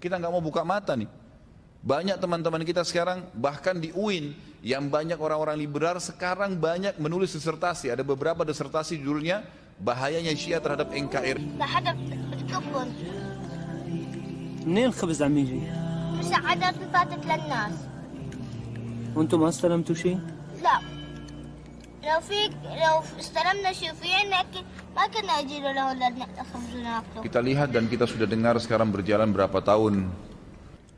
Kita nggak mau buka mata nih. Banyak teman-teman kita sekarang, bahkan di UIN, yang banyak orang-orang liberal sekarang banyak menulis disertasi. Ada beberapa disertasi judulnya, bahayanya Syiah terhadap NKRI. هدف بتكبر منين الخبز عم يجي؟ مساعدات اللي فاتت للناس. وانتم ما استلمتوا شيء؟ لا لو استلمنا شيء في عنا ما كنا يجينا له خبز وناكله. Kita lihat dan kita sudah dengar sekarang berjalan berapa tahun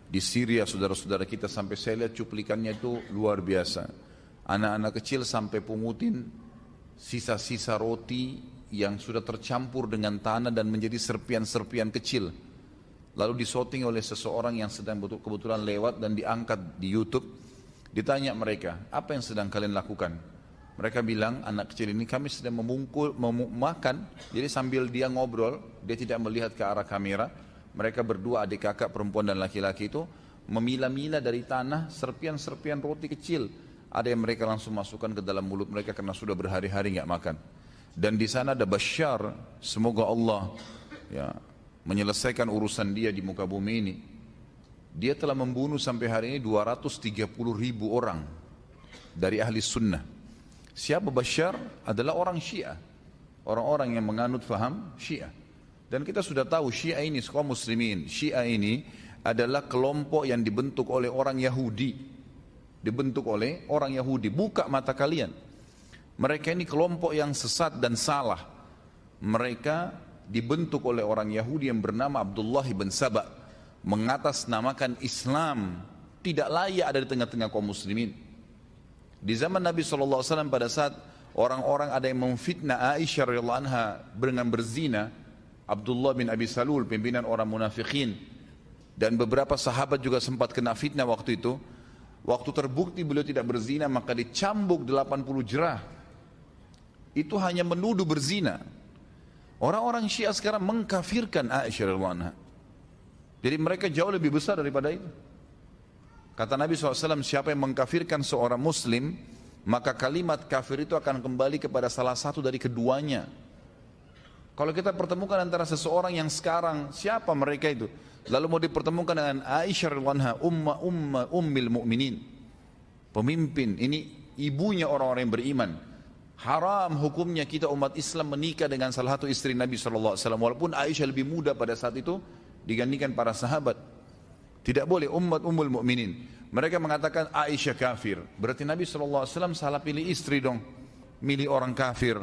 di Syria, saudara-saudara kita, sampai saya lihat cuplikannya itu luar biasa. Anak-anak kecil sampai pungutin sisa-sisa roti yang sudah tercampur dengan tanah dan menjadi serpian-serpian kecil. Lalu disorting oleh seseorang yang sedang kebetulan lewat dan diangkat di YouTube. Ditanya mereka, apa yang sedang kalian lakukan? Mereka bilang, anak kecil ini kami sedang makan. Jadi sambil dia ngobrol, dia tidak melihat ke arah kamera. Mereka berdua, adik kakak perempuan dan laki-laki itu, memilah-milah dari tanah serpian-serpian roti kecil. Ada yang mereka langsung masukkan ke dalam mulut mereka karena sudah berhari-hari nggak makan. Dan di sana ada Bashar, semoga Allah ya menyelesaikan urusan dia di muka bumi ini. Dia telah membunuh sampai hari ini 230.000 orang dari ahli sunnah. Siapa Bashar? Adalah orang Syiah, orang-orang yang menganut faham Syiah. Dan kita sudah tahu Syiah ini, kaum muslimin, Syiah ini adalah kelompok yang dibentuk oleh orang Yahudi. Dibentuk oleh orang Yahudi. Buka mata kalian. Mereka ini kelompok yang sesat dan salah. Mereka dibentuk oleh orang Yahudi yang bernama Abdullah bin Saba, mengatasnamakan Islam, tidak layak ada di tengah-tengah kaum muslimin. Di zaman Nabi SAW pada saat orang-orang ada yang memfitnah Aisyah radhiyallahu anha dengan berzina, Abdullah bin Abi Salul, pimpinan orang munafikin, dan beberapa sahabat juga sempat kena fitnah waktu itu. Waktu terbukti beliau tidak berzina, maka dicambuk 80 jerah. Itu hanya menuduh berzina. Orang-orang Syiah sekarang mengkafirkan Aisyah radhiyallahu anha. Jadi mereka jauh lebih besar daripada itu. Kata Nabi SAW, siapa yang mengkafirkan seorang muslim, maka kalimat kafir itu akan kembali kepada salah satu dari keduanya. Kalau kita pertemukan antara seseorang yang sekarang, siapa mereka itu? Lalu mau dipertemukan dengan Aisyah radhiyallahu anha, ummil mu'minin, pemimpin, ini ibunya orang-orang yang beriman. Haram hukumnya kita umat Islam menikah dengan salah satu istri Nabi SAW, walaupun Aisyah lebih muda pada saat itu digantikan para sahabat. Tidak boleh ummul mu'minin. Mereka mengatakan Aisyah kafir. Berarti Nabi SAW salah pilih istri dong, milih orang kafir.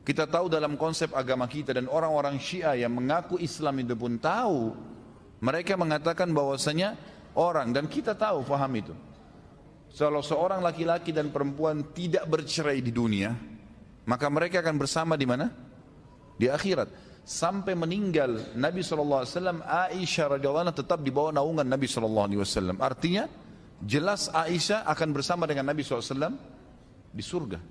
Kita tahu dalam konsep agama kita, dan orang-orang Syiah yang mengaku Islam itu pun tahu. Mereka mengatakan bahwasanya orang, dan kita tahu, paham itu. Kalau seorang laki-laki dan perempuan tidak bercerai di dunia, maka mereka akan bersama di mana? Di akhirat. Sampai meninggal Nabi SAW, Aisyah radhiyallahu anha tetap di bawah naungan Nabi SAW. Artinya jelas Aisyah akan bersama dengan Nabi SAW di surga.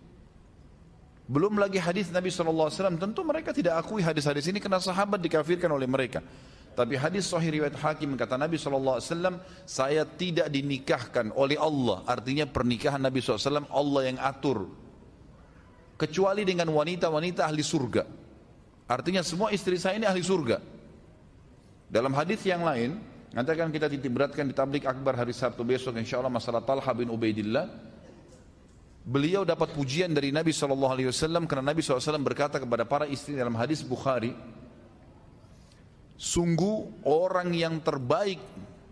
Belum lagi hadis Nabi SAW, tentu mereka tidak akui hadis-hadis ini karena sahabat dikafirkan oleh mereka. Tapi hadis sahih riwayat Hakim, kata Nabi SAW, saya tidak dinikahkan oleh Allah. Artinya pernikahan Nabi SAW Allah yang atur, kecuali dengan wanita-wanita ahli surga. Artinya semua istri saya ini ahli surga. Dalam hadis yang lain, nanti akan kita titik beratkan di tablik akbar hari Sabtu besok insya Allah, masalah Talha bin Ubaidillah. Beliau dapat pujian dari Nabi SAW karena Nabi SAW berkata kepada para istri dalam hadis Bukhari, sungguh orang yang terbaik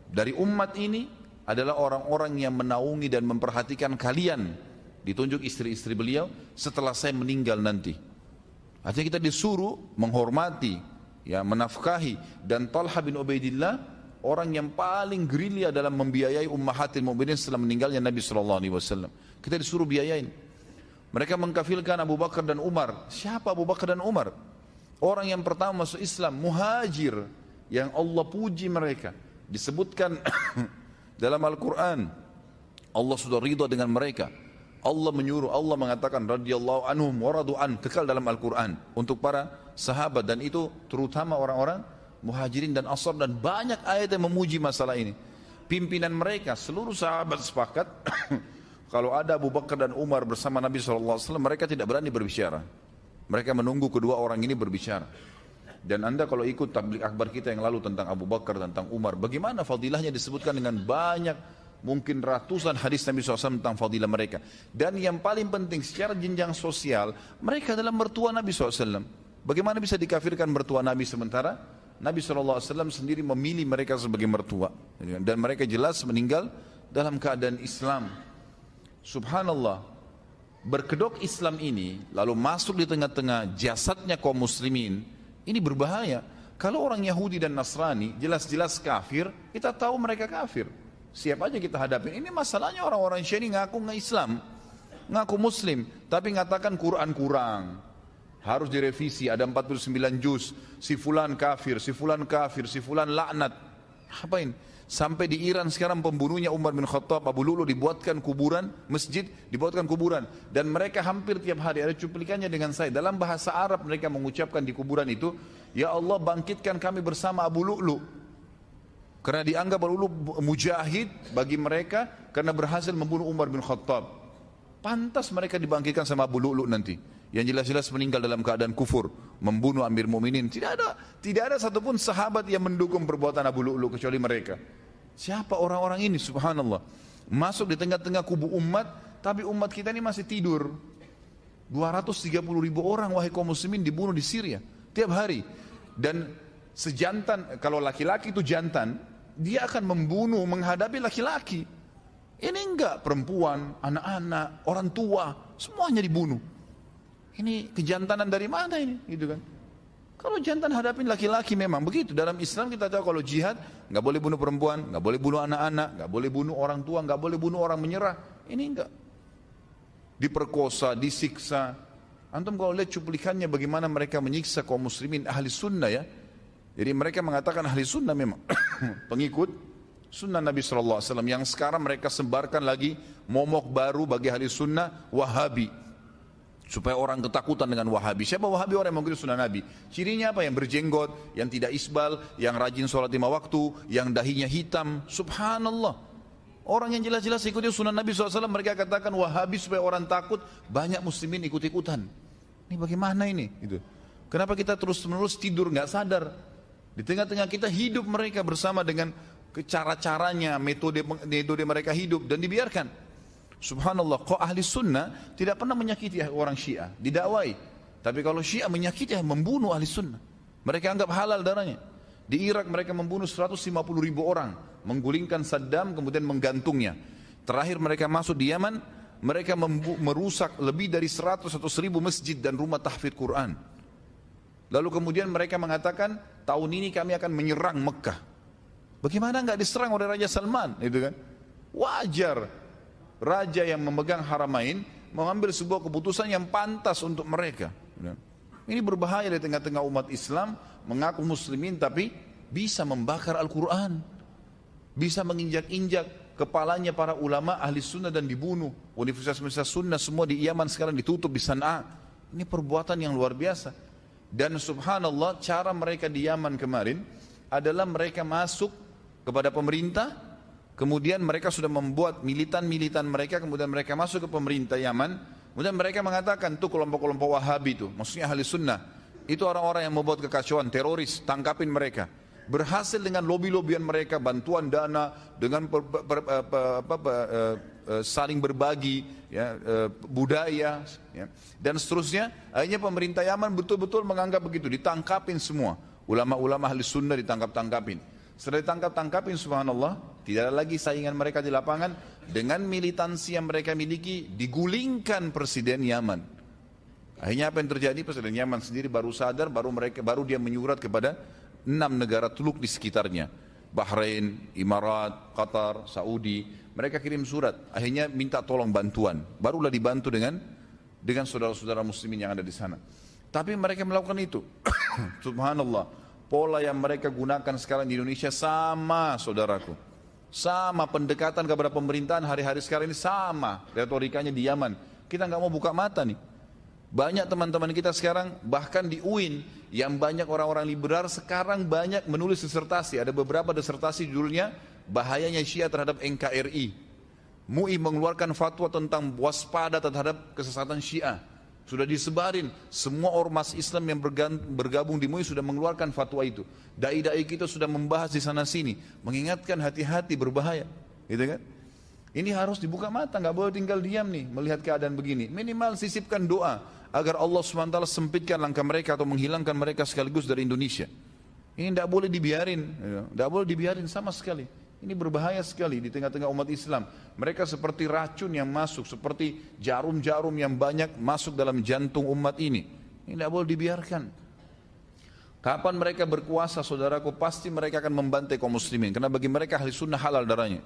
dari umat ini adalah orang-orang yang menaungi dan memperhatikan kalian. Ditunjuk istri-istri beliau setelah saya meninggal nanti. Artinya kita disuruh menghormati, ya, menafkahi. Dan Talha bin Ubaidillah orang yang paling gerilya dalam membiayai ummahatil mu'minin setelah meninggalnya Nabi SAW. Kita disuruh biayain. Mereka mengkafirkan Abu Bakar dan Umar. Siapa Abu Bakar dan Umar? Orang yang pertama masuk Islam, muhajir, yang Allah puji mereka. Disebutkan dalam Al-Quran, Allah sudah ridha dengan mereka. Allah menyuruh, Allah mengatakan radhiyallahu anhum wa radu an, kekal dalam Al-Quran untuk para sahabat, dan itu terutama orang-orang muhajirin dan ansar, dan banyak ayat yang memuji masalah ini. Pimpinan mereka, seluruh sahabat sepakat kalau ada Abu Bakar dan Umar bersama Nabi SAW, mereka tidak berani berbicara. Mereka menunggu kedua orang ini berbicara. Dan Anda kalau ikut tabligh akbar kita yang lalu tentang Abu Bakar, tentang Umar, bagaimana fadilahnya disebutkan dengan banyak, mungkin ratusan hadis Nabi SAW tentang fadilah mereka. Dan yang paling penting secara jenjang sosial, mereka adalah mertua Nabi SAW. Bagaimana bisa dikafirkan mertua Nabi sementara Nabi SAW sendiri memilih mereka sebagai mertua. Dan mereka jelas meninggal dalam keadaan Islam. Subhanallah, berkedok Islam ini lalu masuk di tengah-tengah jasadnya kaum muslimin, ini berbahaya. Kalau orang Yahudi dan Nasrani jelas-jelas kafir, kita tahu mereka kafir, siap aja kita hadapin. Ini masalahnya orang-orang Syiah ngaku nggak Islam, ngaku Muslim, tapi ngatakan Quran kurang, harus direvisi, ada 49 juz, si fulan kafir, si fulan kafir, si fulan laknat. Apain? Sampai di Iran sekarang pembunuhnya Umar bin Khattab, Abu Lu'lu, dibuatkan kuburan, masjid dibuatkan kuburan. Dan mereka hampir tiap hari, ada cuplikannya dengan saya, dalam bahasa Arab mereka mengucapkan di kuburan itu, ya Allah bangkitkan kami bersama Abu Lu'lu. Karena dianggap Abu Lu'lu mujahid bagi mereka, karena berhasil membunuh Umar bin Khattab. Pantas mereka dibangkitkan sama Abu Lu'lu nanti, yang jelas-jelas meninggal dalam keadaan kufur, membunuh Amir Mu'minin. Tidak ada satupun sahabat yang mendukung perbuatan Abu Lu'lu kecuali mereka. Siapa orang-orang ini? Subhanallah, masuk di tengah-tengah kubu umat, tapi umat kita ini masih tidur. 230 ribu orang wahai kaum muslimin dibunuh di Syria tiap hari. Dan sejantan, kalau laki-laki itu jantan, dia akan membunuh menghadapi laki-laki. Ini enggak, perempuan, anak-anak, orang tua, semuanya dibunuh. Ini kejantanan dari mana ini, gitu kan? Kalau jantan hadapin laki-laki memang begitu. Dalam Islam kita tahu kalau jihad nggak boleh bunuh perempuan, nggak boleh bunuh anak-anak, nggak boleh bunuh orang tua, nggak boleh bunuh orang menyerah. Ini enggak. Diperkosa, disiksa. Antum kalau lihat cuplikannya bagaimana mereka menyiksa kaum muslimin ahli sunnah ya. Jadi mereka mengatakan ahli sunnah memang pengikut sunnah Nabi SAW, yang sekarang mereka sebarkan lagi momok baru bagi ahli sunnah, Wahabi. Supaya orang ketakutan dengan Wahabi. Siapa Wahabi? Orang yang mengikuti sunnah Nabi. Cirinya apa? Yang berjenggot, yang tidak isbal, yang rajin sholat 5 waktu, yang dahinya hitam. Subhanallah. Orang yang jelas-jelas ikuti sunnah Nabi SAW, mereka katakan Wahabi supaya orang takut. Banyak muslimin ikut-ikutan. Ini bagaimana ini? Gitu. Kenapa kita terus-menerus tidur nggak sadar? Di tengah-tengah kita hidup mereka bersama dengan cara-caranya, metode mereka hidup, dan dibiarkan. Subhanallah, kok ahli sunnah tidak pernah menyakiti orang Syiah, didakwai. Tapi kalau Syiah menyakiti, membunuh ahli sunnah. Mereka anggap halal darahnya. Di Irak mereka membunuh 150 ribu orang, menggulingkan Saddam kemudian menggantungnya. Terakhir mereka masuk di Yaman, mereka merusak lebih dari 100 ribu masjid dan rumah tahfidz Quran. Lalu kemudian mereka mengatakan tahun ini kami akan menyerang Mekah. Bagaimana enggak diserang oleh Raja Salman, itu kan? Wajar raja yang memegang haramain mengambil sebuah keputusan yang pantas untuk mereka. Ini berbahaya di tengah-tengah umat Islam mengaku muslimin tapi bisa membakar Al-Quran, bisa menginjak-injak kepalanya para ulama ahli sunnah dan dibunuh. Universitas-universitas sunnah semua di Yaman sekarang ditutup, di Sana'a. Ini perbuatan yang luar biasa. Dan subhanallah, cara mereka di Yaman kemarin adalah mereka masuk kepada pemerintah. Kemudian mereka sudah membuat militan-militan mereka, kemudian mereka masuk ke pemerintah Yaman. Kemudian mereka mengatakan, tuh kelompok-kelompok Wahabi itu, maksudnya ahli sunnah, itu orang-orang yang membuat kekacauan, teroris, tangkapin mereka. Berhasil dengan lobby-lobbyan mereka, bantuan dana, dengan saling berbagi, ya, budaya, ya, dan seterusnya. Akhirnya pemerintah Yaman betul-betul menganggap begitu, ditangkapin semua. Ulama-ulama ahli sunnah ditangkap-tangkapin. Setelah ditangkap-tangkapin, subhanallah, tidak ada lagi saingan mereka di lapangan. Dengan militansi yang mereka miliki, digulingkan presiden Yaman. Akhirnya apa yang terjadi? Presiden Yaman sendiri baru sadar, baru dia menyurat kepada 6 negara teluk di sekitarnya. Bahrain, Imarat, Qatar, Saudi. Mereka kirim surat, akhirnya minta tolong bantuan. Barulah dibantu dengan saudara-saudara muslimin yang ada di sana. Tapi mereka melakukan itu. Subhanallah. Pola yang mereka gunakan sekarang di Indonesia sama, saudaraku. Sama pendekatan kepada pemerintahan hari-hari sekarang ini sama retorikanya di Yaman. Kita nggak mau buka mata nih. Banyak teman-teman kita sekarang bahkan di UIN yang banyak orang-orang liberal sekarang banyak menulis disertasi. Ada beberapa disertasi judulnya bahayanya Syiah terhadap NKRI. MUI mengeluarkan fatwa tentang waspada terhadap kesesatan Syiah. Sudah disebarin, semua ormas Islam yang bergabung di MUI sudah mengeluarkan fatwa itu. Dai-dai kita sudah membahas di sana sini, mengingatkan hati-hati berbahaya, gitu kan? Ini harus dibuka mata, nggak boleh tinggal diam nih melihat keadaan begini. Minimal sisipkan doa agar Allah SWT sempitkan langkah mereka atau menghilangkan mereka sekaligus dari Indonesia. Ini tidak boleh dibiarin, tidak boleh dibiarin sama sekali. Ini berbahaya sekali di tengah-tengah umat Islam. Mereka seperti racun yang masuk, seperti jarum-jarum yang banyak masuk dalam jantung umat ini. Ini tidak boleh dibiarkan. Kapan mereka berkuasa, saudaraku, pasti mereka akan membantai kaum muslimin. Karena bagi mereka ahli sunnah halal darahnya.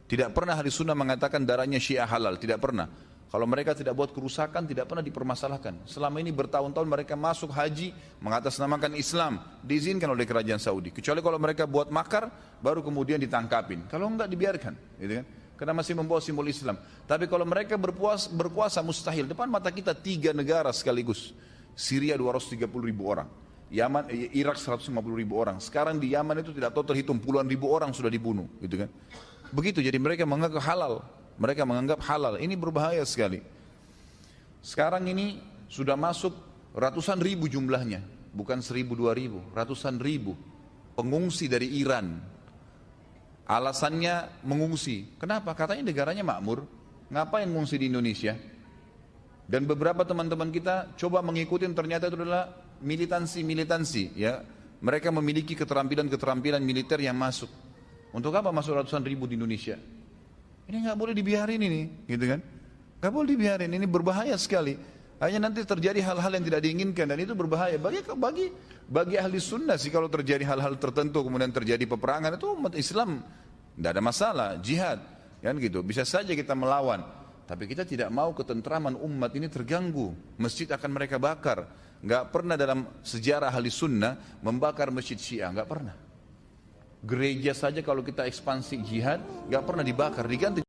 Tidak pernah ahli sunnah mengatakan darahnya Syiah halal, tidak pernah. Kalau mereka tidak buat kerusakan, tidak pernah dipermasalahkan. Selama ini bertahun-tahun mereka masuk haji, mengatasnamakan Islam, diizinkan oleh kerajaan Saudi. Kecuali kalau mereka buat makar, baru kemudian ditangkapin. Kalau enggak dibiarkan, gitu kan? Karena masih membawa simbol Islam. Tapi kalau mereka berkuasa mustahil. Depan mata kita 3 negara sekaligus. Syria 230 ribu orang. Irak 150 ribu orang. Sekarang di Yaman itu tidak tahu terhitung puluhan ribu orang sudah dibunuh, gitu kan? Begitu, jadi mereka menganggap halal. Mereka menganggap halal. Ini berbahaya sekali. Sekarang ini sudah masuk ratusan ribu jumlahnya, bukan 1.000 2.000, ratusan ribu pengungsi dari Iran. Alasannya mengungsi. Kenapa? Katanya negaranya makmur. Ngapain mengungsi di Indonesia? Dan beberapa teman-teman kita coba mengikuti, ternyata itu adalah militansi, ya. Mereka memiliki keterampilan militer yang masuk. Untuk apa masuk ratusan ribu di Indonesia? Ini nggak boleh dibiarin ini, gitu kan? Nggak boleh dibiarin, ini berbahaya sekali. Hanya nanti terjadi hal-hal yang tidak diinginkan dan itu berbahaya. Bagi ahli sunnah sih kalau terjadi hal-hal tertentu kemudian terjadi peperangan itu umat Islam tidak ada masalah, jihad, kan gitu. Bisa saja kita melawan, tapi kita tidak mau ketentraman umat ini terganggu. Masjid akan mereka bakar. Nggak pernah dalam sejarah ahli sunnah membakar masjid Syiah, nggak pernah. Gereja saja kalau kita ekspansi jihad, nggak pernah dibakar, diganti.